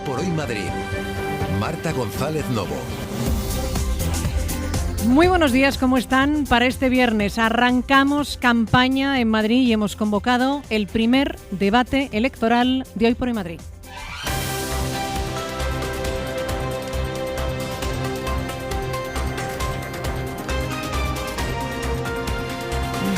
por Hoy Madrid. Marta González Novo. Muy buenos días, ¿cómo están? Para este viernes arrancamos campaña en Madrid y hemos convocado el primer debate electoral de Hoy por Hoy Madrid.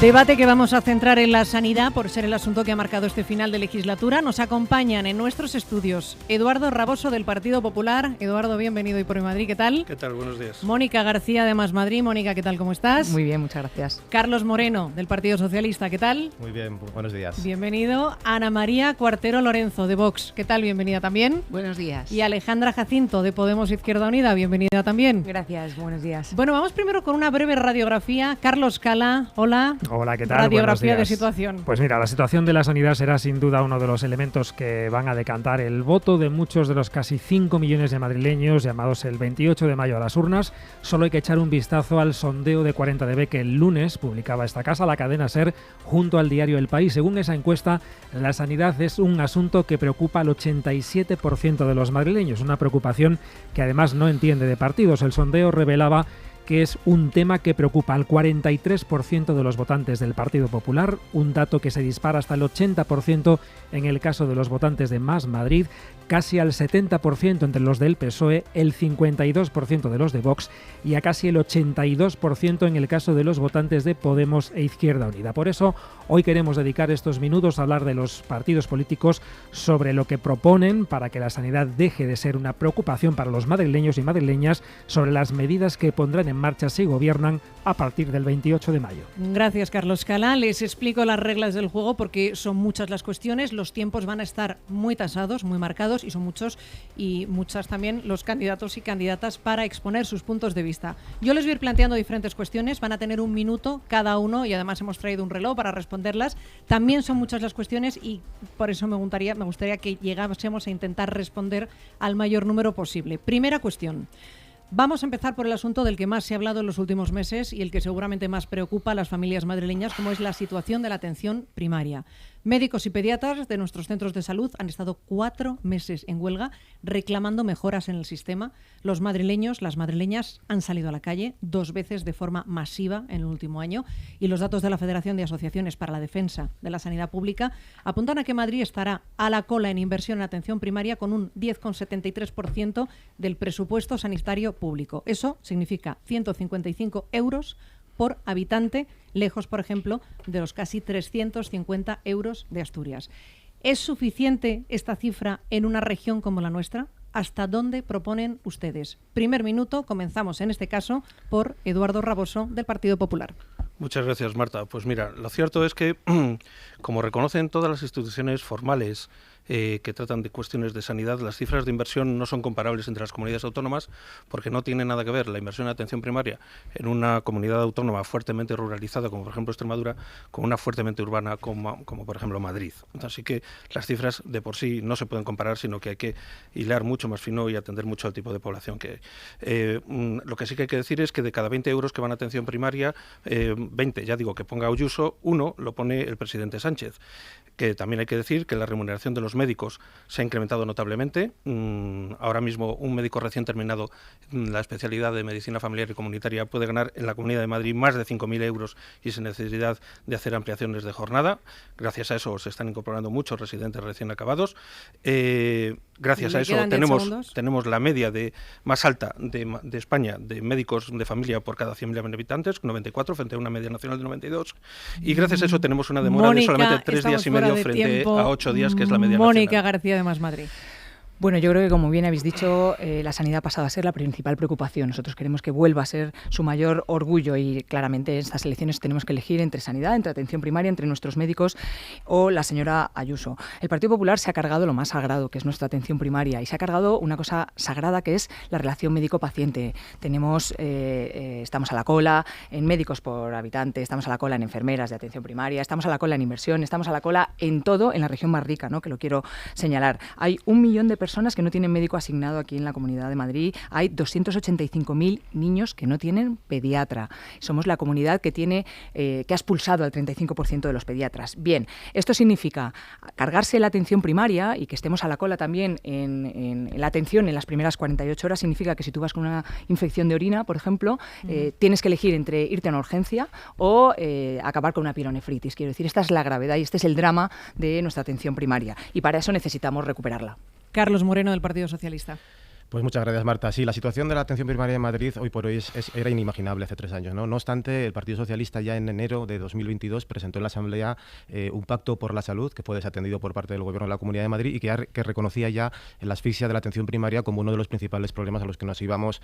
Debate que vamos a centrar en la sanidad por ser el asunto que ha marcado este final de legislatura. Nos acompañan en nuestros estudios Eduardo Raboso del Partido Popular. Eduardo, bienvenido Hoy por Hoy Madrid, ¿qué tal? ¿Qué tal? Buenos días. Mónica García de Más Madrid. Mónica, ¿qué tal? ¿Cómo estás? Muy bien, muchas gracias. Carlos Moreno del Partido Socialista, ¿qué tal? Muy bien, buenos días. Bienvenido. Ana María Cuartero Lorenzo de Vox, ¿qué tal? Bienvenida también. Buenos días. Y Alejandra Jacinto de Podemos Izquierda Unida, bienvenida también. Gracias, buenos días. Bueno, vamos primero con una breve radiografía. Carlos Cala, hola. Hola, ¿qué tal? Radiografía Buenos días. de situación. Pues mira, la situación de la sanidad será sin duda uno de los elementos que van a decantar el voto de muchos de los casi 5 millones de madrileños llamados el 28 de mayo a las urnas. Solo hay que echar un vistazo al sondeo de 40DB que el lunes publicaba esta casa, la cadena SER, junto al diario El País. Según esa encuesta, la sanidad es un asunto que preocupa al 87% de los madrileños, una preocupación que además no entiende de partidos. El sondeo revelaba que es un tema que preocupa al 43% de los votantes del Partido Popular, un dato que se dispara hasta el 80% en el caso de los votantes de Más Madrid, casi al 70% entre los del PSOE, el 52% de los de Vox y a casi el 82% en el caso de los votantes de Podemos e Izquierda Unida. Por eso, hoy queremos dedicar estos minutos a hablar de los partidos políticos sobre lo que proponen para que la sanidad deje de ser una preocupación para los madrileños y madrileñas, sobre las medidas que pondrán en marcha si gobiernan a partir del 28 de mayo. Gracias, Carlos Cala. Les explico las reglas del juego porque son muchas las cuestiones, los tiempos van a estar muy tasados, muy marcados y son muchos y muchas también los candidatos y candidatas para exponer sus puntos de vista. Yo les voy a ir planteando diferentes cuestiones, van a tener un minuto cada uno y además hemos traído un reloj para responderlas. También son muchas las cuestiones y por eso me gustaría que llegásemos a intentar responder al mayor número posible. Primera cuestión. Vamos a empezar por el asunto del que más se ha hablado en los últimos meses y el que seguramente más preocupa a las familias madrileñas, como es la situación de la atención primaria. Médicos y pediatras de nuestros centros de salud han estado 4 meses en huelga reclamando mejoras en el sistema. Los madrileños, las madrileñas han salido a la calle 2 veces de forma masiva en el último año y los datos de la Federación de Asociaciones para la Defensa de la Sanidad Pública apuntan a que Madrid estará a la cola en inversión en atención primaria con un 10,73% del presupuesto sanitario público. Eso significa 155 euros por habitante, lejos, por ejemplo, de los casi 350 euros de Asturias. ¿Es suficiente esta cifra en una región como la nuestra? ¿Hasta dónde proponen ustedes? Primer minuto, comenzamos en este caso por Eduardo Raboso del Partido Popular. Muchas gracias, Marta. Pues mira, lo cierto es que, como reconocen todas las instituciones formales que tratan de cuestiones de sanidad, las cifras de inversión no son comparables entre las comunidades autónomas porque no tiene nada que ver la inversión en atención primaria en una comunidad autónoma fuertemente ruralizada, como por ejemplo Extremadura, con una fuertemente urbana como por ejemplo Madrid. Así que las cifras de por sí no se pueden comparar, sino que hay que hilar mucho más fino y atender mucho al tipo de población que hay. Lo que sí que hay que decir es que de cada 20 euros que van a atención primaria, 20, ya digo, que ponga Ayuso, 1 lo pone el presidente Sánchez. Que también hay que decir que la remuneración de los médicos se ha incrementado notablemente. Ahora mismo un médico recién terminado la especialidad de medicina familiar y comunitaria puede ganar en la Comunidad de Madrid más de 5.000 euros y sin necesidad de hacer ampliaciones de jornada. Gracias a eso se están incorporando muchos residentes recién acabados. Gracias a eso tenemos la media más alta de España de médicos de familia por cada 100.000 habitantes, 94 frente a una media nacional de 92. Y gracias a eso tenemos una demora de solamente 3 días y medio frente a 8 días, que es la media Mónica nacional. García de Más Madrid. Bueno, yo creo que, como bien habéis dicho, la sanidad ha pasado a ser la principal preocupación. Nosotros queremos que vuelva a ser su mayor orgullo y claramente en estas elecciones tenemos que elegir entre sanidad, entre atención primaria, entre nuestros médicos o la señora Ayuso. El Partido Popular se ha cargado lo más sagrado, que es nuestra atención primaria, y se ha cargado una cosa sagrada que es la relación médico-paciente. Estamos a la cola en médicos por habitante, estamos a la cola en enfermeras de atención primaria, estamos a la cola en inversión, estamos a la cola en todo en la región más rica, ¿no? Que lo quiero señalar. Hay 1 millón de personas personas que no tienen médico asignado aquí en la Comunidad de Madrid. Hay 285.000 niños que no tienen pediatra. Somos la comunidad que ha expulsado al 35% de los pediatras. Bien, esto significa cargarse la atención primaria y que estemos a la cola también en la atención en las primeras 48 horas. Significa que si tú vas con una infección de orina, por ejemplo, tienes que elegir entre irte a una urgencia o acabar con una pielonefritis. Quiero decir, esta es la gravedad y este es el drama de nuestra atención primaria. Y para eso necesitamos recuperarla. Carlos Moreno, del Partido Socialista. Pues muchas gracias, Marta. Sí, la situación de la atención primaria en Madrid hoy por hoy era inimaginable hace 3 años, ¿no? No obstante, el Partido Socialista ya en enero de 2022 presentó en la Asamblea un pacto por la salud que fue desatendido por parte del Gobierno de la Comunidad de Madrid y que reconocía ya la asfixia de la atención primaria como uno de los principales problemas a los que nos íbamos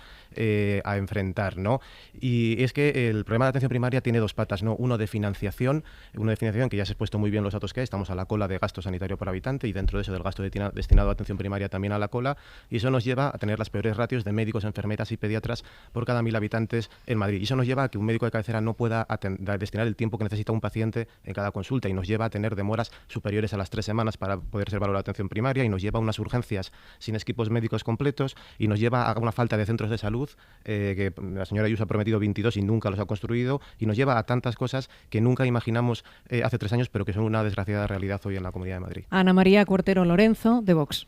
a enfrentar, ¿no? Y es que el problema de la atención primaria tiene 2 patas, ¿no? Uno de financiación que ya se ha expuesto muy bien los datos que hay, estamos a la cola de gasto sanitario por habitante y dentro de eso del gasto destinado a atención primaria también a la cola, y eso nos lleva a tener las peores ratios de médicos, enfermeras y pediatras por cada 1.000 habitantes en Madrid. Y eso nos lleva a que un médico de cabecera no pueda destinar el tiempo que necesita un paciente en cada consulta y nos lleva a tener demoras superiores a las 3 semanas para poder ser valorada la atención primaria y nos lleva a unas urgencias sin equipos médicos completos y nos lleva a una falta de centros de salud que la señora Ayuso ha prometido 22 y nunca los ha construido y nos lleva a tantas cosas que nunca imaginamos hace 3 años pero que son una desgraciada realidad hoy en la Comunidad de Madrid. Ana María Cuartero Lorenzo, de Vox.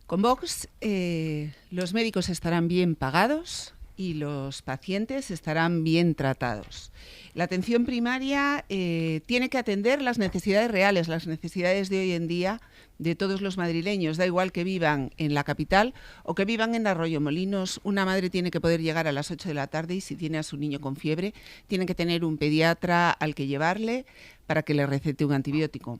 Con Vox, los médicos estarán bien pagados y los pacientes estarán bien tratados. La atención primaria tiene que atender las necesidades reales, las necesidades de hoy en día de todos los madrileños. Da igual que vivan en la capital o que vivan en Arroyomolinos. Una madre tiene que poder llegar a las 8 de la tarde y si tiene a su niño con fiebre, tiene que tener un pediatra al que llevarle para que le recete un antibiótico.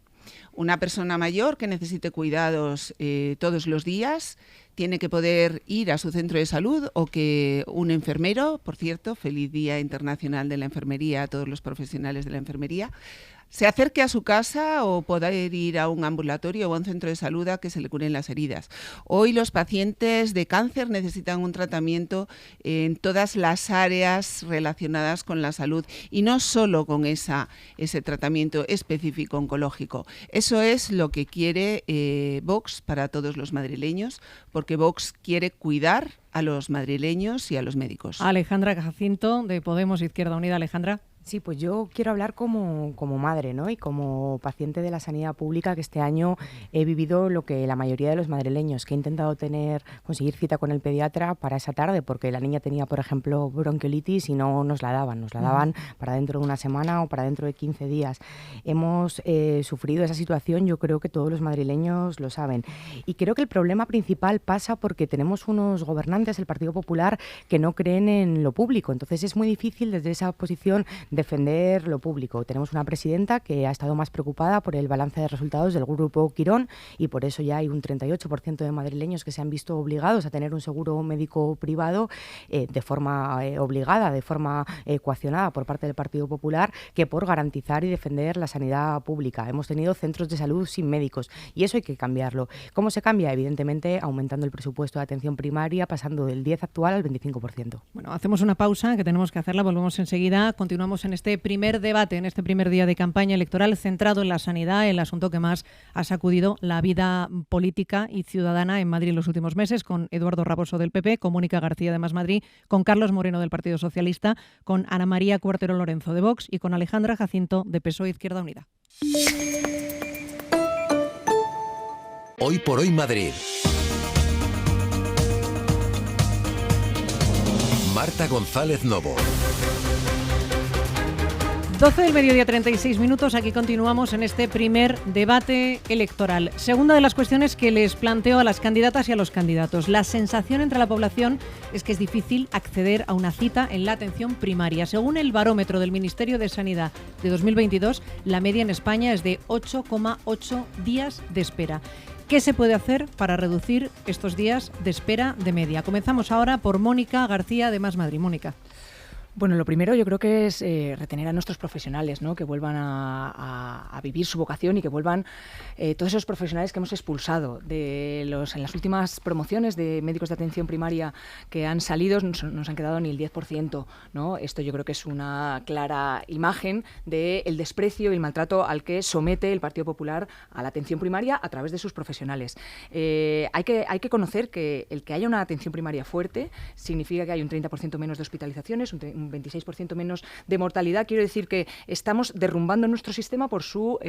Una persona mayor que necesite cuidados todos los días tiene que poder ir a su centro de salud o que un enfermero, por cierto, feliz Día Internacional de la Enfermería a todos los profesionales de la enfermería, se acerque a su casa o poder ir a un ambulatorio o a un centro de salud a que se le curen las heridas. Hoy los pacientes de cáncer necesitan un tratamiento en todas las áreas relacionadas con la salud y no solo con ese tratamiento específico oncológico. Eso es lo que quiere Vox para todos los madrileños, porque Vox quiere cuidar a los madrileños y a los médicos. Alejandra Jacinto, de Podemos Izquierda Unida. Alejandra. Sí, pues yo quiero hablar como madre, ¿no? Y como paciente de la sanidad pública, que este año he vivido lo que la mayoría de los madrileños, que he intentado conseguir cita con el pediatra para esa tarde, porque la niña tenía, por ejemplo, bronquiolitis y no nos la daban para dentro de una semana o para dentro de 15 días. Hemos sufrido esa situación, yo creo que todos los madrileños lo saben. Y creo que el problema principal pasa porque tenemos unos gobernantes, el Partido Popular, que no creen en lo público. Entonces es muy difícil desde esa posición defender lo público. Tenemos una presidenta que ha estado más preocupada por el balance de resultados del Grupo Quirón y por eso ya hay un 38% de madrileños que se han visto obligados a tener un seguro médico privado de forma obligada, de forma coaccionada por parte del Partido Popular, que por garantizar y defender la sanidad pública. Hemos tenido centros de salud sin médicos y eso hay que cambiarlo. ¿Cómo se cambia? Evidentemente aumentando el presupuesto de atención primaria, pasando del 10 actual al 25%. Bueno, hacemos una pausa que tenemos que hacerla, volvemos enseguida, continuamos en este primer debate, en este primer día de campaña electoral centrado en la sanidad, el asunto que más ha sacudido la vida política y ciudadana en Madrid en los últimos meses, con Eduardo Raboso del PP, con Mónica García de Más Madrid, con Carlos Moreno del Partido Socialista, con Ana María Cuartero Lorenzo de Vox y con Alejandra Jacinto de PSOE Izquierda Unida. Hoy por hoy Madrid. Marta González Novo. 12 del mediodía, 36 minutos. Aquí continuamos en este primer debate electoral. Segunda de las cuestiones que les planteo a las candidatas y a los candidatos. La sensación entre la población es que es difícil acceder a una cita en la atención primaria. Según el barómetro del Ministerio de Sanidad de 2022, la media en España es de 8,8 días de espera. ¿Qué se puede hacer para reducir estos días de espera de media? Comenzamos ahora por Mónica García de Más Madrid. Mónica. Bueno, lo primero yo creo que es retener a nuestros profesionales, ¿no? Que vuelvan a vivir su vocación y que vuelvan todos esos profesionales que hemos expulsado en las últimas promociones de médicos de atención primaria que han salido, nos han quedado ni el 10%, ¿no? Esto yo creo que es una clara imagen del desprecio y el maltrato al que somete el Partido Popular a la atención primaria a través de sus profesionales. Hay que conocer que el que haya una atención primaria fuerte significa que hay un 30% menos de hospitalizaciones, un 26% menos de mortalidad. Quiero decir que estamos derrumbando nuestro sistema por su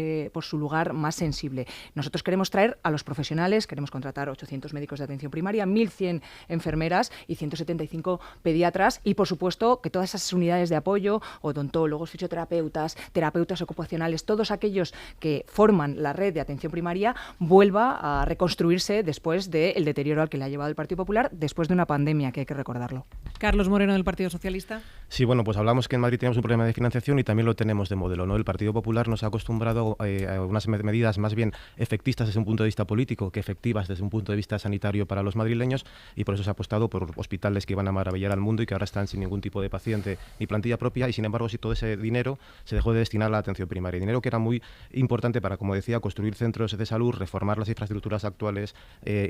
lugar más sensible. Nosotros queremos traer a los profesionales, queremos contratar 800 médicos de atención primaria, 1.100 enfermeras y 175 pediatras y, por supuesto, que todas esas unidades de apoyo, odontólogos, fisioterapeutas, terapeutas ocupacionales, todos aquellos que forman la red de atención primaria, vuelva a reconstruirse después del deterioro al que le ha llevado el Partido Popular, después de una pandemia, que hay que recordarlo. Carlos Moreno, del Partido Socialista. Sí, bueno, pues hablamos que en Madrid tenemos un problema de financiación y también lo tenemos de modelo, ¿no? El Partido Popular nos ha acostumbrado a unas medidas más bien efectistas desde un punto de vista político que efectivas desde un punto de vista sanitario para los madrileños, y por eso se ha apostado por hospitales que iban a maravillar al mundo y que ahora están sin ningún tipo de paciente ni plantilla propia, y sin embargo, si todo ese dinero se dejó de destinar a la atención primaria, dinero que era muy importante para, como decía, construir centros de salud, reformar las infraestructuras actuales,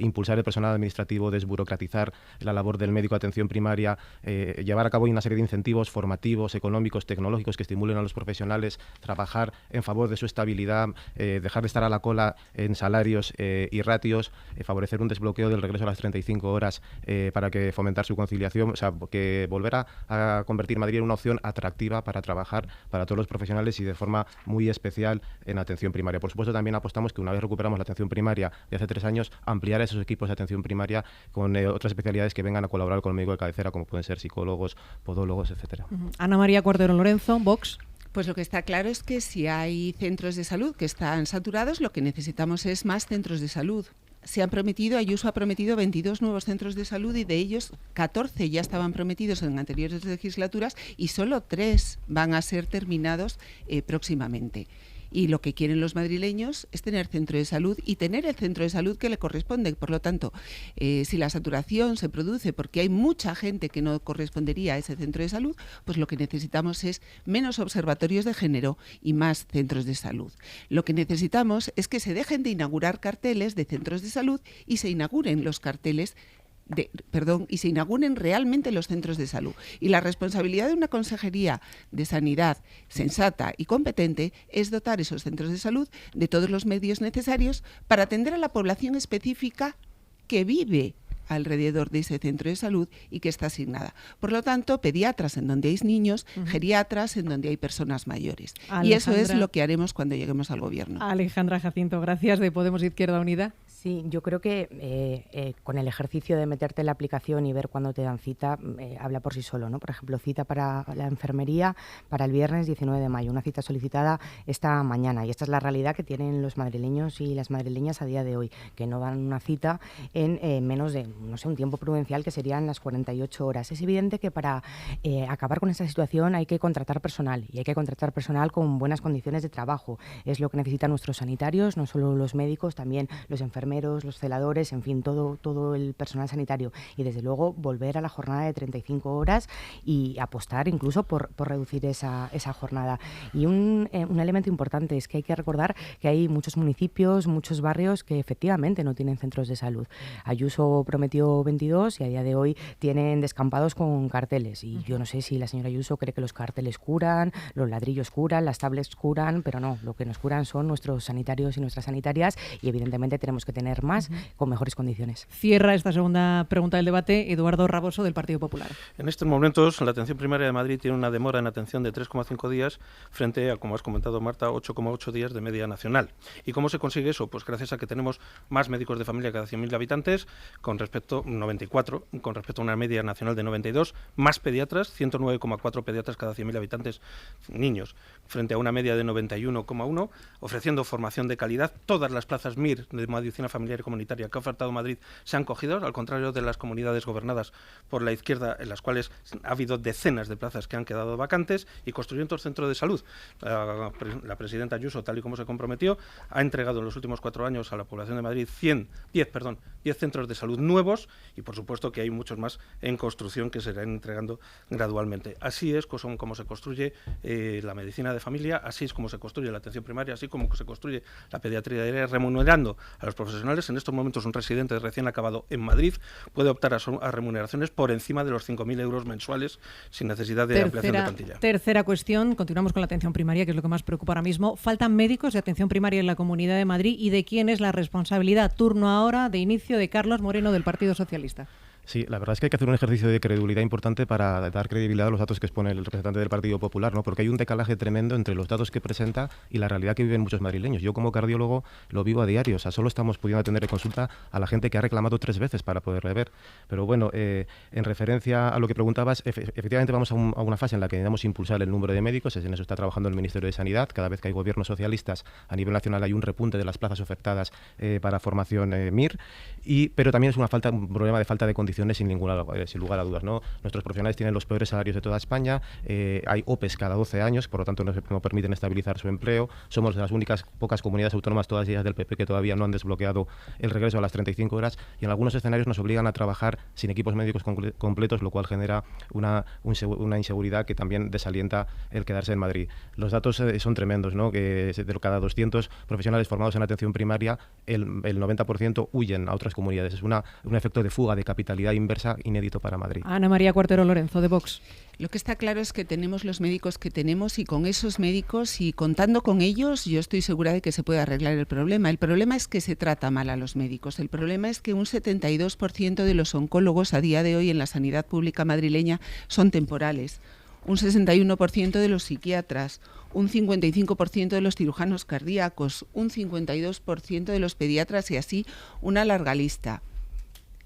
impulsar el personal administrativo, desburocratizar la labor del médico de atención primaria, llevar a cabo una serie de incentivos formativos, económicos, tecnológicos que estimulen a los profesionales, trabajar en favor de su estabilidad, dejar de estar a la cola en salarios y ratios, favorecer un desbloqueo del regreso a las 35 horas para que fomentar su conciliación, o sea, que volver a convertir Madrid en una opción atractiva para trabajar para todos los profesionales y de forma muy especial en atención primaria. Por supuesto, también apostamos que una vez recuperamos la atención primaria de hace 3 años, ampliar esos equipos de atención primaria con otras especialidades que vengan a colaborar con el médico de cabecera, como pueden ser psicólogos, podólogos, etcétera. Ana María Cuartero Lorenzo, Vox. Pues lo que está claro es que si hay centros de salud que están saturados, lo que necesitamos es más centros de salud. Ayuso ha prometido 22 nuevos centros de salud y de ellos 14 ya estaban prometidos en anteriores legislaturas y solo 3 van a ser terminados próximamente. Y lo que quieren los madrileños es tener centro de salud y tener el centro de salud que le corresponde. Por lo tanto, si la saturación se produce porque hay mucha gente que no correspondería a ese centro de salud, pues lo que necesitamos es menos observatorios de género y más centros de salud. Lo que necesitamos es que se dejen de inaugurar carteles de centros de salud y se inauguren los carteles y se inauguren realmente los centros de salud. Y la responsabilidad de una consejería de sanidad sensata y competente es dotar esos centros de salud de todos los medios necesarios para atender a la población específica que vive alrededor de ese centro de salud y que está asignada. Por lo tanto, pediatras en donde hay niños, geriatras en donde hay personas mayores. Y eso es lo que haremos cuando lleguemos al gobierno. Alejandra Jacinto, gracias, de Podemos Izquierda Unida. Sí, yo creo que con el ejercicio de meterte en la aplicación y ver cuándo te dan cita, habla por sí solo, ¿no? Por ejemplo, cita para la enfermería para el viernes 19 de mayo, una cita solicitada esta mañana. Y esta es la realidad que tienen los madrileños y las madrileñas a día de hoy, que no dan una cita en menos de, un tiempo prudencial que serían las 48 horas. Es evidente que para acabar con esta situación hay que contratar personal, y hay que contratar personal con buenas condiciones de trabajo. Es lo que necesitan nuestros sanitarios, no solo los médicos, también los enfermeros, los celadores, en fin, todo el personal sanitario. Y desde luego volver a la jornada de 35 horas y apostar incluso por reducir esa jornada. Y un elemento importante es que hay que recordar que hay muchos municipios, muchos barrios que efectivamente no tienen centros de salud. Ayuso prometió 22 y a día de hoy tienen descampados con carteles. Y yo no sé si la señora Ayuso cree que los carteles curan, los ladrillos curan, las tablets curan, pero no, lo que nos curan son nuestros sanitarios y nuestras sanitarias, y evidentemente tenemos que tener más con mejores condiciones. Cierra esta segunda pregunta del debate Eduardo Raboso, del Partido Popular. En estos momentos, la atención primaria de Madrid tiene una demora en atención de 3,5 días frente a, como has comentado, Marta, 8,8 días de media nacional. ¿Y cómo se consigue eso? Pues gracias a que tenemos más médicos de familia cada 100.000 habitantes, con respecto 94, con respecto a una media nacional de 92, más pediatras, 109,4 pediatras cada 100.000 habitantes niños, frente a una media de 91,1, ofreciendo formación de calidad. Todas las plazas MIR de medicina familiar y comunitaria que ha ofertado Madrid se han cogido, al contrario de las comunidades gobernadas por la izquierda, en las cuales ha habido decenas de plazas que han quedado vacantes, y construyendo el centro de salud. La presidenta Ayuso, tal y como se comprometió, ha entregado en los últimos 4 años a la población de Madrid 10 centros de salud nuevos, nuevos y, por supuesto, que hay muchos más en construcción que se irán entregando gradualmente. Así es como se construye la medicina de familia, así es como se construye la atención primaria, así como se construye la pediatría, remunerando a los profesionales. En estos momentos, un residente recién acabado en Madrid puede optar a remuneraciones por encima de los 5.000 euros mensuales sin necesidad de ampliación de plantilla. Tercera cuestión, continuamos con la atención primaria, que es lo que más preocupa ahora mismo. Faltan médicos de atención primaria en la Comunidad de Madrid, ¿y de quién es la responsabilidad? Turno ahora de inicio de Carlos Moreno, del Partido Socialista. Sí, la verdad es que hay que hacer un ejercicio de credibilidad importante para dar credibilidad a los datos que expone el representante del Partido Popular, ¿no? Porque hay un decalaje tremendo entre los datos que presenta y la realidad que viven muchos madrileños. Yo como cardiólogo lo vivo a diario, o sea, solo estamos pudiendo atender de consulta a la gente que ha reclamado 3 veces para poderle ver. Pero bueno, en referencia a lo que preguntabas, efectivamente vamos a una fase en la que debemos impulsar el número de médicos, en eso está trabajando el Ministerio de Sanidad. Cada vez que hay gobiernos socialistas a nivel nacional hay un repunte de las plazas ofertadas para formación MIR, pero también es un problema de falta de condiciones sin lugar a dudas, ¿no? Nuestros profesionales tienen los peores salarios de toda España, hay OPEs cada 12 años, por lo tanto no permiten estabilizar su empleo. Somos de las únicas pocas comunidades autónomas, todas ellas del PP, que todavía no han desbloqueado el regreso a las 35 horas y en algunos escenarios nos obligan a trabajar sin equipos médicos completos, lo cual genera una inseguridad que también desalienta el quedarse en Madrid. Los datos son tremendos, ¿no? Que de cada 200 profesionales formados en atención primaria, el 90% huyen a otras comunidades. Es un efecto de fuga de capitalidad inversa inédito para Madrid. Ana María Cuartero Lorenzo, de Vox. Lo que está claro es que tenemos los médicos que tenemos y con esos médicos y contando con ellos yo estoy segura de que se puede arreglar el problema. El problema es que se trata mal a los médicos. El problema es que un 72% de los oncólogos a día de hoy en la sanidad pública madrileña son temporales. Un 61% de los psiquiatras, un 55% de los cirujanos cardíacos, un 52% de los pediatras y así una larga lista.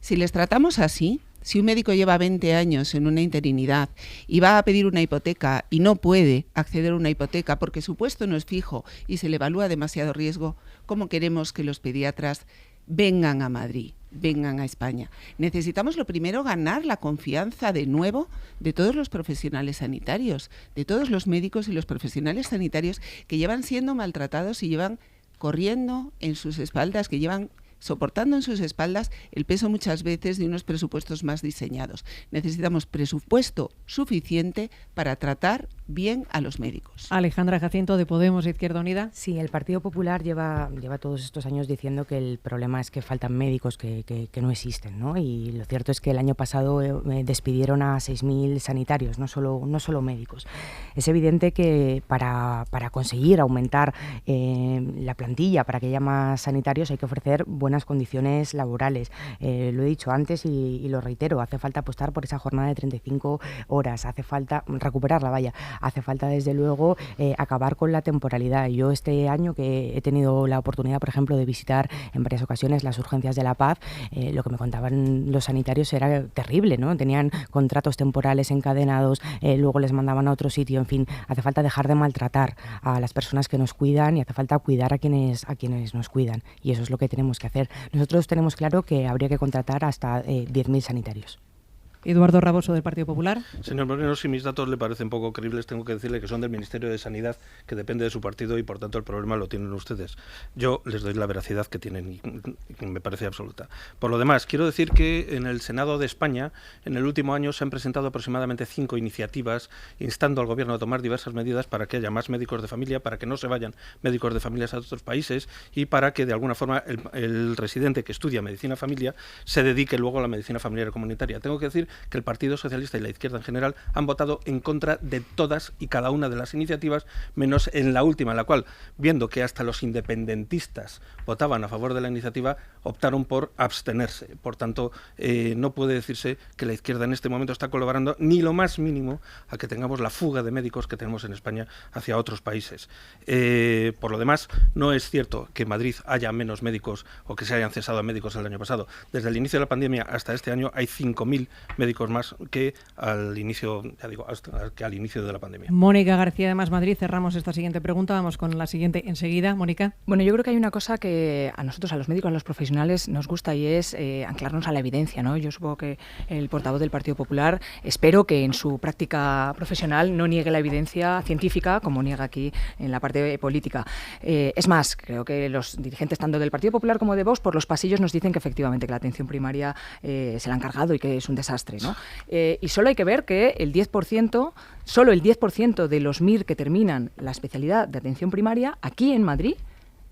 Si les tratamos así, si un médico lleva 20 años en una interinidad y va a pedir una hipoteca y no puede acceder a una hipoteca porque su puesto no es fijo y se le evalúa demasiado riesgo, ¿cómo queremos que los pediatras vengan a Madrid, vengan a España? Necesitamos lo primero ganar la confianza de nuevo de todos los profesionales sanitarios, de todos los médicos y los profesionales sanitarios que llevan siendo maltratados y llevan corriendo en sus espaldas, que llevan soportando en sus espaldas el peso muchas veces de unos presupuestos más diseñados. Necesitamos presupuesto suficiente para tratar bien a los médicos. Alejandra Jacinto, de Podemos, Izquierda Unida. Sí, el Partido Popular lleva todos estos años diciendo que el problema es que faltan médicos que no existen, ¿no? Y lo cierto es que el año pasado despidieron a 6.000 sanitarios, no solo médicos. Es evidente que para conseguir aumentar la plantilla, para que haya más sanitarios, hay que ofrecer buenas condiciones laborales. Lo he dicho antes y lo reitero, hace falta apostar por esa jornada de 35 horas, hace falta recuperarla, hace falta desde luego acabar con la temporalidad. Yo este año que he tenido la oportunidad, por ejemplo, de visitar en varias ocasiones las urgencias de La Paz, lo que me contaban los sanitarios era terrible, ¿no? Tenían contratos temporales encadenados, luego les mandaban a otro sitio, en fin, hace falta dejar de maltratar a las personas que nos cuidan y hace falta cuidar a quienes nos cuidan, y eso es lo que tenemos que hacer. Nosotros tenemos claro que habría que contratar hasta 10.000 sanitarios. Eduardo Raboso, del Partido Popular. Señor Moreno, si mis datos le parecen poco creíbles, tengo que decirle que son del Ministerio de Sanidad, que depende de su partido y por tanto el problema lo tienen ustedes. Yo les doy la veracidad que tienen y me parece absoluta. Por lo demás, quiero decir que en el Senado de España, en el último año se han presentado aproximadamente 5 iniciativas instando al Gobierno a tomar diversas medidas para que haya más médicos de familia, para que no se vayan médicos de familias a otros países y para que de alguna forma el residente que estudia medicina familia se dedique luego a la medicina familiar comunitaria. Tengo que decir que el Partido Socialista y la izquierda en general han votado en contra de todas y cada una de las iniciativas, menos en la última, en la cual, viendo que hasta los independentistas votaban a favor de la iniciativa, optaron por abstenerse. Por tanto, no puede decirse que la izquierda en este momento está colaborando ni lo más mínimo a que tengamos la fuga de médicos que tenemos en España hacia otros países. Por lo demás, no es cierto que en Madrid haya menos médicos o que se hayan cesado a médicos el año pasado. Desde el inicio de la pandemia hasta este año hay 5.000 médicos más que al inicio, ya digo, que al inicio de la pandemia. Mónica García de Más Madrid, cerramos esta siguiente pregunta, vamos con la siguiente enseguida. Mónica. Bueno, yo creo que hay una cosa que a nosotros, a los médicos, a los profesionales, nos gusta y es anclarnos a la evidencia, ¿no? Yo supongo que el portavoz del Partido Popular, espero que en su práctica profesional no niegue la evidencia científica como niega aquí en la parte política. Es más, creo que los dirigentes tanto del Partido Popular como de Vox por los pasillos nos dicen que efectivamente que la atención primaria se la han cargado y que es un desastre, ¿no? Y solo hay que ver que solo el 10% de los MIR que terminan la especialidad de atención primaria aquí en Madrid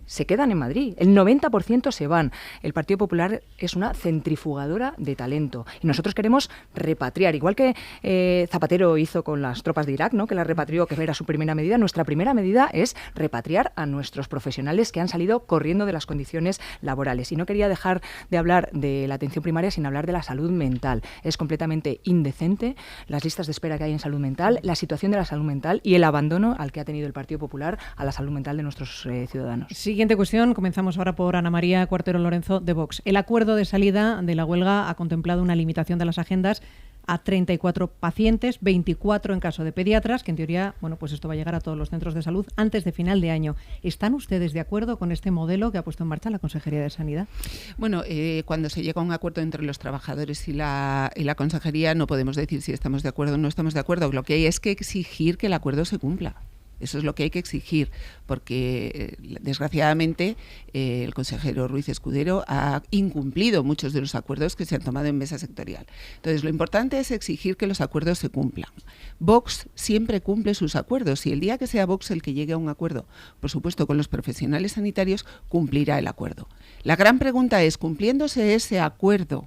se quedan en Madrid. El 90% se van. El Partido Popular es una centrifugadora de talento. Y nosotros queremos repatriar. Igual que Zapatero hizo con las tropas de Irak, ¿no? Que las repatrió, que era su primera medida. Nuestra primera medida es repatriar a nuestros profesionales que han salido corriendo de las condiciones laborales. Y no quería dejar de hablar de la atención primaria sin hablar de la salud mental. Es completamente indecente las listas de espera que hay en salud mental, la situación de la salud mental y el abandono al que ha tenido el Partido Popular a la salud mental de nuestros ciudadanos. Siguiente cuestión, comenzamos ahora por Ana María Cuartero Lorenzo de Vox. El acuerdo de salida de la huelga ha contemplado una limitación de las agendas a 34 pacientes, 24 en caso de pediatras, que en teoría, bueno, pues esto va a llegar a todos los centros de salud antes de final de año. ¿Están ustedes de acuerdo con este modelo que ha puesto en marcha la Consejería de Sanidad? Bueno, cuando se llega a un acuerdo entre los trabajadores y la Consejería no podemos decir si estamos de acuerdo o no estamos de acuerdo. Lo que hay es que exigir que el acuerdo se cumpla. Eso es lo que hay que exigir, porque desgraciadamente el consejero Ruiz Escudero ha incumplido muchos de los acuerdos que se han tomado en mesa sectorial. Entonces, lo importante es exigir que los acuerdos se cumplan. Vox siempre cumple sus acuerdos y el día que sea Vox el que llegue a un acuerdo, por supuesto con los profesionales sanitarios, cumplirá el acuerdo. La gran pregunta es, cumpliéndose ese acuerdo,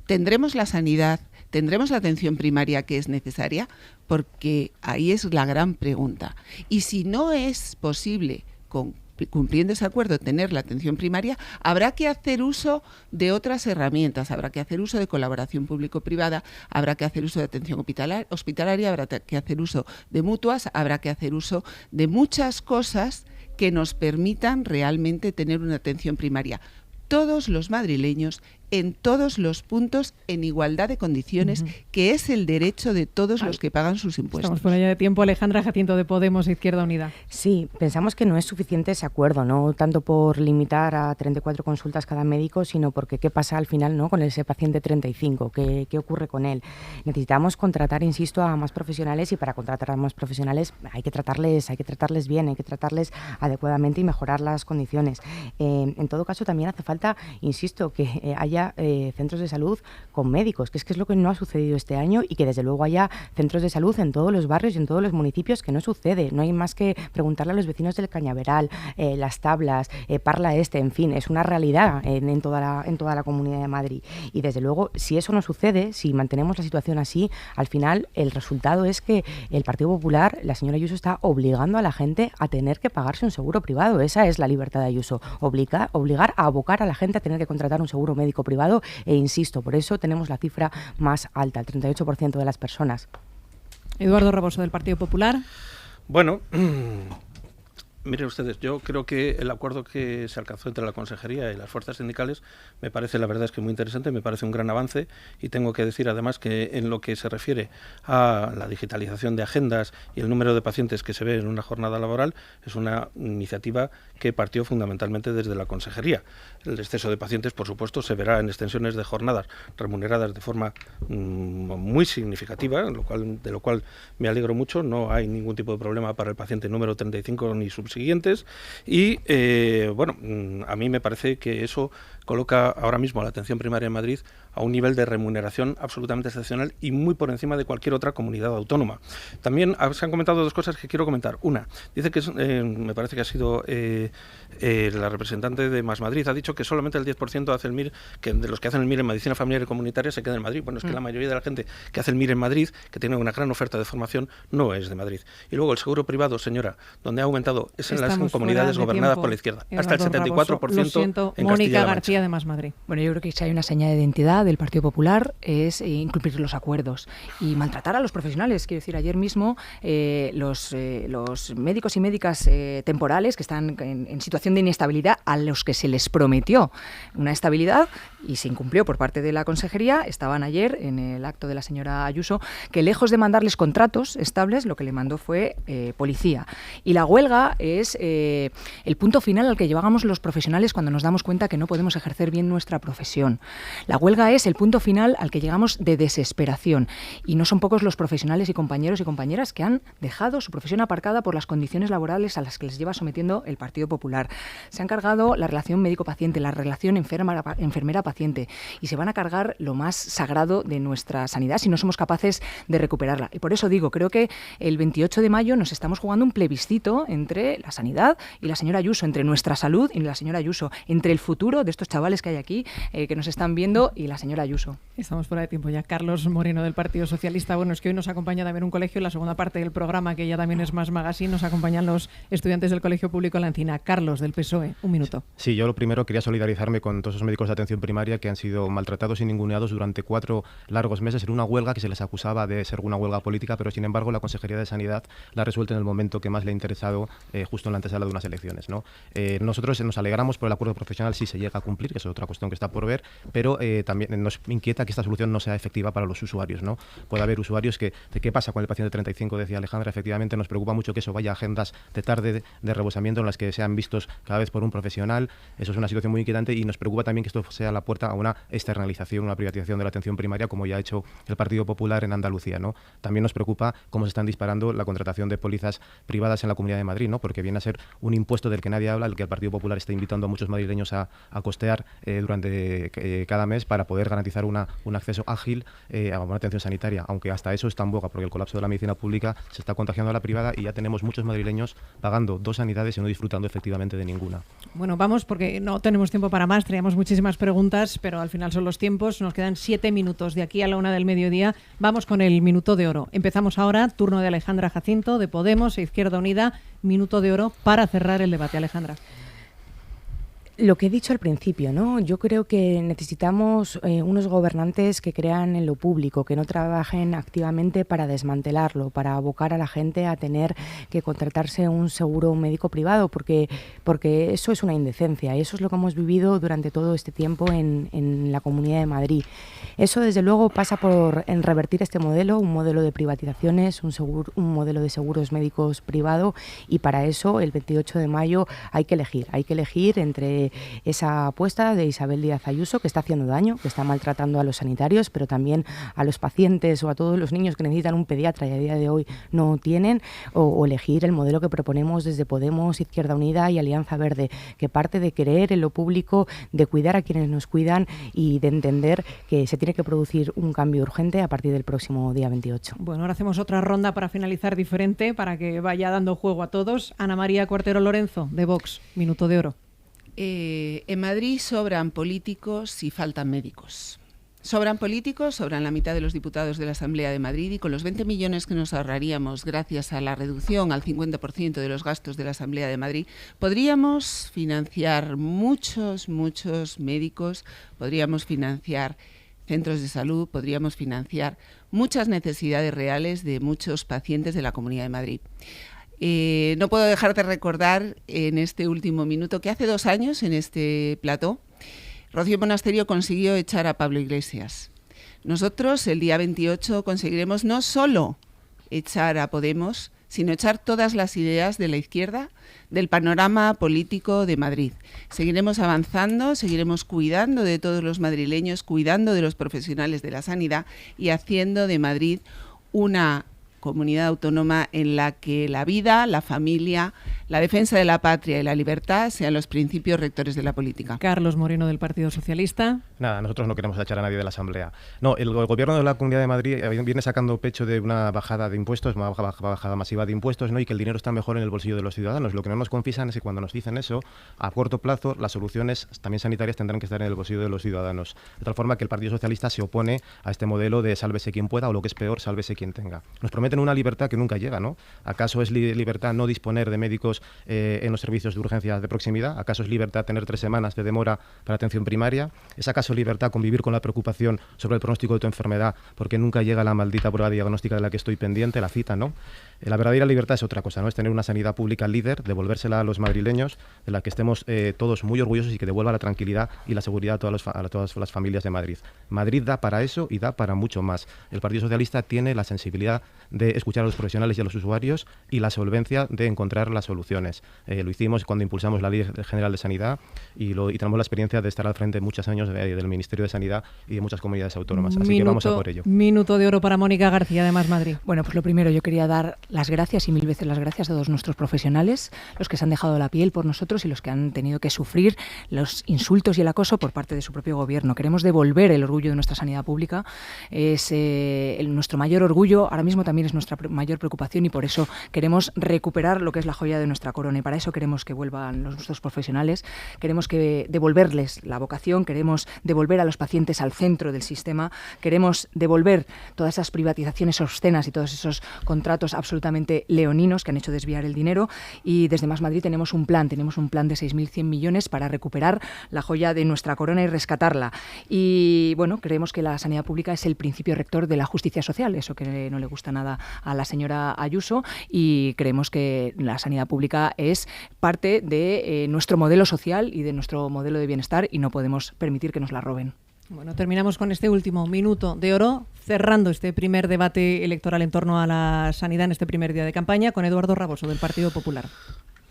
¿tendremos la sanidad? ¿Tendremos la atención primaria que es necesaria? Porque ahí es la gran pregunta. Y si no es posible, cumpliendo ese acuerdo, tener la atención primaria, habrá que hacer uso de otras herramientas, habrá que hacer uso de colaboración público-privada, habrá que hacer uso de atención hospitalaria, habrá que hacer uso de mutuas, habrá que hacer uso de muchas cosas que nos permitan realmente tener una atención primaria. Todos los madrileños, en todos los puntos, en igualdad de condiciones, que es el derecho de todos los que pagan sus impuestos. Estamos por allá de tiempo. Alejandra Jacinto de Podemos, Izquierda Unida. Sí, pensamos que no es suficiente ese acuerdo, no tanto por limitar a 34 consultas cada médico, sino porque qué pasa al final, ¿no?, con ese paciente 35, qué ocurre con él. Necesitamos contratar, insisto, a más profesionales y para contratar a más profesionales hay que tratarles bien, hay que tratarles adecuadamente y mejorar las condiciones. En todo caso, también hace falta, insisto, que haya centros de salud con médicos, que es lo que no ha sucedido este año, y que desde luego haya centros de salud en todos los barrios y en todos los municipios, que no sucede. No hay más que preguntarle a los vecinos del Cañaveral, Las Tablas, Parla Este, en fin, es una realidad en toda la Comunidad de Madrid. Y desde luego, si eso no sucede, si mantenemos la situación así, al final el resultado es que el Partido Popular, la señora Ayuso, está obligando a la gente a tener que pagarse un seguro privado. Esa es la libertad de Ayuso, obligar a abocar a la gente a tener que contratar un seguro médico privado, e insisto, por eso tenemos la cifra más alta, el 38% de las personas. Eduardo Raboso, del Partido Popular. Bueno, miren ustedes, yo creo que el acuerdo que se alcanzó entre la Consejería y las fuerzas sindicales me parece, la verdad es que muy interesante, me parece un gran avance, y tengo que decir además que en lo que se refiere a la digitalización de agendas y el número de pacientes que se ve en una jornada laboral, es una iniciativa que partió fundamentalmente desde la Consejería. El exceso de pacientes, por supuesto, se verá en extensiones de jornadas remuneradas de forma muy significativa, de lo cual me alegro mucho. No hay ningún tipo de problema para el paciente número 35 ni subsiguientes, y bueno, a mí me parece que eso coloca ahora mismo a la atención primaria en Madrid a un nivel de remuneración absolutamente excepcional y muy por encima de cualquier otra comunidad autónoma. También se han comentado dos cosas que quiero comentar. Una, dice que me parece que ha sido la representante de Más Madrid, ha dicho que solamente el 10% hace el MIR, que de los que hacen el MIR en medicina familiar y comunitaria se queda en Madrid. Bueno, es que la mayoría de la gente que hace el MIR en Madrid, que tiene una gran oferta de formación, no es de Madrid. Y luego el seguro privado, señora, donde ha aumentado es en las comunidades gobernadas por la izquierda, hasta el 74% Raboso. Lo siento, en Mónica Castilla-La Mancha. García Comunidad de Más Madrid. Bueno, yo creo que si hay una señal de identidad del Partido Popular es incumplir los acuerdos y maltratar a los profesionales. Quiero decir, ayer mismo los médicos y médicas temporales que están en situación de inestabilidad, a los que se les prometió una estabilidad y se incumplió por parte de la Consejería, estaban ayer en el acto de la señora Ayuso, que lejos de mandarles contratos estables, lo que le mandó fue policía. Y la huelga es el punto final al que llegábamos los profesionales cuando nos damos cuenta que no podemos ejercer bien nuestra profesión. La huelga es el punto final al que llegamos de desesperación. Y no son pocos los profesionales y compañeros y compañeras que han dejado su profesión aparcada por las condiciones laborales a las que les lleva sometiendo el Partido Popular. Se han cargado la relación médico-paciente, la relación enfermera-paciente, y se van a cargar lo más sagrado de nuestra sanidad si no somos capaces de recuperarla. Y por eso digo, creo que el 28 de mayo nos estamos jugando un plebiscito entre la sanidad y la señora Ayuso, entre nuestra salud y la señora Ayuso, entre el futuro de estos chavales que hay aquí, que nos están viendo, y la señora Ayuso. Estamos fuera de tiempo ya. Carlos Moreno, del Partido Socialista. Bueno, es que hoy nos acompaña también un colegio, en la segunda parte del programa, que ya también es Más Magazine, nos acompañan los estudiantes del Colegio Público La Encina. Carlos, del PSOE, un minuto. Sí, yo lo primero quería solidarizarme con todos esos médicos de atención primaria que han sido maltratados y ninguneados durante 4 largos meses en una huelga que se les acusaba de ser una huelga política, pero sin embargo la Consejería de Sanidad la ha resuelto en el momento que más le ha interesado, justo en la antesala de unas elecciones, ¿no? Nosotros nos alegramos por el acuerdo profesional si se llega a cumplir, que es otra cuestión que está por ver, pero también nos inquieta que esta solución no sea efectiva para los usuarios, ¿no? Puede haber usuarios que, ¿qué pasa con el paciente 35? Decía Alejandra, efectivamente nos preocupa mucho que eso vaya a agendas de tarde de rebosamiento en las que sean vistos cada vez por un profesional. Eso es una situación muy inquietante y nos preocupa también que esto sea la puerta a una externalización, una privatización de la atención primaria, como ya ha hecho el Partido Popular en Andalucía, ¿no? También nos preocupa cómo se están disparando la contratación de pólizas privadas en la Comunidad de Madrid, ¿no? Porque viene a ser un impuesto del que nadie habla, el que el Partido Popular está invitando a muchos madrileños a costear durante cada mes para poder garantizar un acceso ágil a una atención sanitaria, aunque hasta eso está en boga, porque el colapso de la medicina pública se está contagiando a la privada y ya tenemos muchos madrileños pagando 2 sanidades y no disfrutando efectivamente de ninguna. Bueno, vamos, porque no tenemos tiempo para más, traíamos muchísimas preguntas, pero al final son los tiempos, nos quedan 7 minutos de aquí a la 1 del mediodía. Vamos con el minuto de oro. Empezamos ahora, turno de Alejandra Jacinto, de Podemos e Izquierda Unida, minuto de oro para cerrar el debate. Alejandra. Lo que he dicho al principio, ¿no? Yo creo que necesitamos unos gobernantes que crean en lo público, que no trabajen activamente para desmantelarlo, para abocar a la gente a tener que contratarse un seguro médico privado, porque eso es una indecencia, y eso es lo que hemos vivido durante todo este tiempo en la Comunidad de Madrid. Eso, desde luego, pasa por revertir este modelo, un modelo de privatizaciones, un modelo de seguros médicos privado, y para eso el 28 de mayo hay que elegir entre esa apuesta de Isabel Díaz Ayuso, que está haciendo daño, que está maltratando a los sanitarios, pero también a los pacientes o a todos los niños que necesitan un pediatra y a día de hoy no tienen, o elegir el modelo que proponemos desde Podemos, Izquierda Unida y Alianza Verde, que parte de creer en lo público, de cuidar a quienes nos cuidan y de entender que se tiene que producir un cambio urgente a partir del próximo día 28. Bueno, ahora hacemos otra ronda para finalizar diferente, para que vaya dando juego a todos. Ana María Cuartero Lorenzo, de Vox, minuto de oro. En Madrid sobran políticos y faltan médicos. Sobran políticos, sobran la mitad de los diputados de la Asamblea de Madrid, y con los 20 millones que nos ahorraríamos gracias a la reducción al 50% de los gastos de la Asamblea de Madrid, podríamos financiar muchos médicos, podríamos financiar centros de salud, podríamos financiar muchas necesidades reales de muchos pacientes de la Comunidad de Madrid. No puedo dejar de recordar en este último minuto que hace 2 años en este plató Rocío Monasterio consiguió echar a Pablo Iglesias. Nosotros el día 28 conseguiremos no solo echar a Podemos, sino echar todas las ideas de la izquierda del panorama político de Madrid. Seguiremos avanzando, seguiremos cuidando de todos los madrileños, cuidando de los profesionales de la sanidad y haciendo de Madrid una comunidad autónoma en la que la vida, la familia, la defensa de la patria y la libertad sean los principios rectores de la política. Carlos Moreno, del Partido Socialista. Nada, nosotros no queremos echar a nadie de la Asamblea. No, el gobierno de la Comunidad de Madrid viene sacando pecho de una bajada de impuestos, una bajada masiva de impuestos, ¿no? Y que el dinero está mejor en el bolsillo de los ciudadanos. Lo que no nos confiesan es que cuando nos dicen eso, a corto plazo, las soluciones también sanitarias tendrán que estar en el bolsillo de los ciudadanos. De tal forma que el Partido Socialista se opone a este modelo de sálvese quien pueda, o lo que es peor, sálvese quien tenga. Nos prometen una libertad que nunca llega, ¿no? ¿Acaso es libertad no disponer de médicos tenemos en los servicios de urgencia de proximidad. ¿Acaso es libertad tener 3 semanas de demora para atención primaria? ¿Es acaso libertad convivir con la preocupación sobre el pronóstico de tu enfermedad porque nunca llega la maldita prueba diagnóstica de la que estoy pendiente, la cita, ¿no? La verdadera libertad es otra cosa, ¿no? Es tener una sanidad pública líder, devolvérsela a los madrileños, de la que estemos todos muy orgullosos y que devuelva la tranquilidad y la seguridad a todas las familias de Madrid. Madrid da para eso y da para mucho más. El Partido Socialista tiene la sensibilidad de escuchar a los profesionales y a los usuarios y la solvencia de encontrar las soluciones. Lo hicimos cuando impulsamos la Ley General de Sanidad y tenemos la experiencia de estar al frente muchos años del Ministerio de Sanidad y de muchas comunidades autónomas. Así que vamos a por ello. Minuto de oro para Mónica García de Más Madrid. Bueno, pues lo primero, yo quería dar las gracias y 1000 veces las gracias a todos nuestros profesionales, los que se han dejado la piel por nosotros y los que han tenido que sufrir los insultos y el acoso por parte de su propio gobierno. Queremos devolver el orgullo de nuestra sanidad pública. Es nuestro mayor orgullo, ahora mismo también es nuestra mayor preocupación y por eso queremos recuperar lo que es la joya de nuestra corona y para eso queremos que vuelvan nuestros profesionales, queremos que devolverles la vocación, queremos devolver a los pacientes al centro del sistema, queremos devolver todas esas privatizaciones obscenas y todos esos contratos absolutamente leoninos que han hecho desviar el dinero y desde Más Madrid tenemos un plan de 6.100 millones para recuperar la joya de nuestra corona y rescatarla. Y bueno, creemos que la sanidad pública es el principio rector de la justicia social, eso que no le gusta nada a la señora Ayuso, y creemos que la sanidad pública es parte de nuestro modelo social y de nuestro modelo de bienestar y no podemos permitir que nos la roben. Bueno, terminamos con este último minuto de oro, cerrando este primer debate electoral en torno a la sanidad en este primer día de campaña con Eduardo Raboso, del Partido Popular.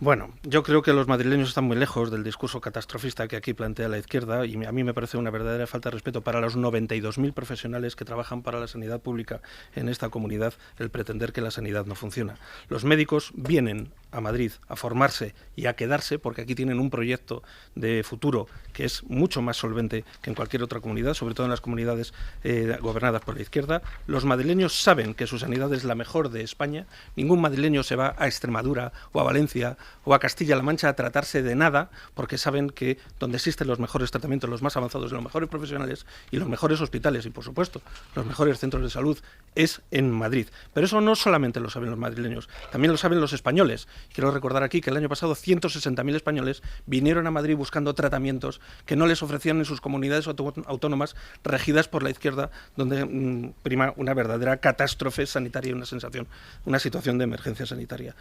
Bueno, yo creo que los madrileños están muy lejos del discurso catastrofista que aquí plantea la izquierda y a mí me parece una verdadera falta de respeto para los 92.000 profesionales que trabajan para la sanidad pública en esta comunidad el pretender que la sanidad no funciona. Los médicos vienen a Madrid a formarse y a quedarse porque aquí tienen un proyecto de futuro que es mucho más solvente que en cualquier otra comunidad, sobre todo en las comunidades gobernadas por la izquierda. Los madrileños saben que su sanidad es la mejor de España. Ningún madrileño se va a Extremadura o a Valencia o a Castilla-La Mancha a tratarse de nada, porque saben que donde existen los mejores tratamientos, los más avanzados, los mejores profesionales y los mejores hospitales y, por supuesto, los mejores centros de salud es en Madrid. Pero eso no solamente lo saben los madrileños, también lo saben los españoles. Quiero recordar aquí que el año pasado 160.000 españoles vinieron a Madrid buscando tratamientos que no les ofrecían en sus comunidades autónomas regidas por la izquierda, donde prima una verdadera catástrofe sanitaria y una situación de emergencia sanitaria.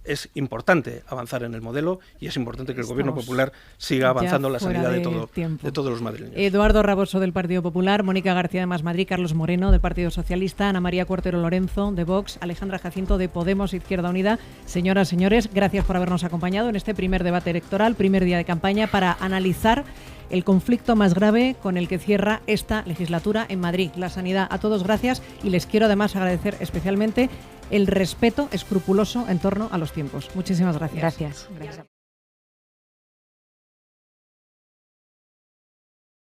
Es importante avanzar en el modelo y es importante que el Gobierno Popular siga avanzando en la sanidad de todos los madrileños. Eduardo Raboso, del Partido Popular, Mónica García de Más Madrid, Carlos Moreno, del Partido Socialista, Ana María Cuartero Lorenzo, de Vox, Alejandra Jacinto, de Podemos, Izquierda Unida. Señoras, señores, gracias por habernos acompañado en este primer debate electoral, primer día de campaña, para analizar el conflicto más grave con el que cierra esta legislatura en Madrid, la sanidad. A todos gracias y les quiero además agradecer especialmente el respeto escrupuloso en torno a los tiempos. Muchísimas gracias. Gracias.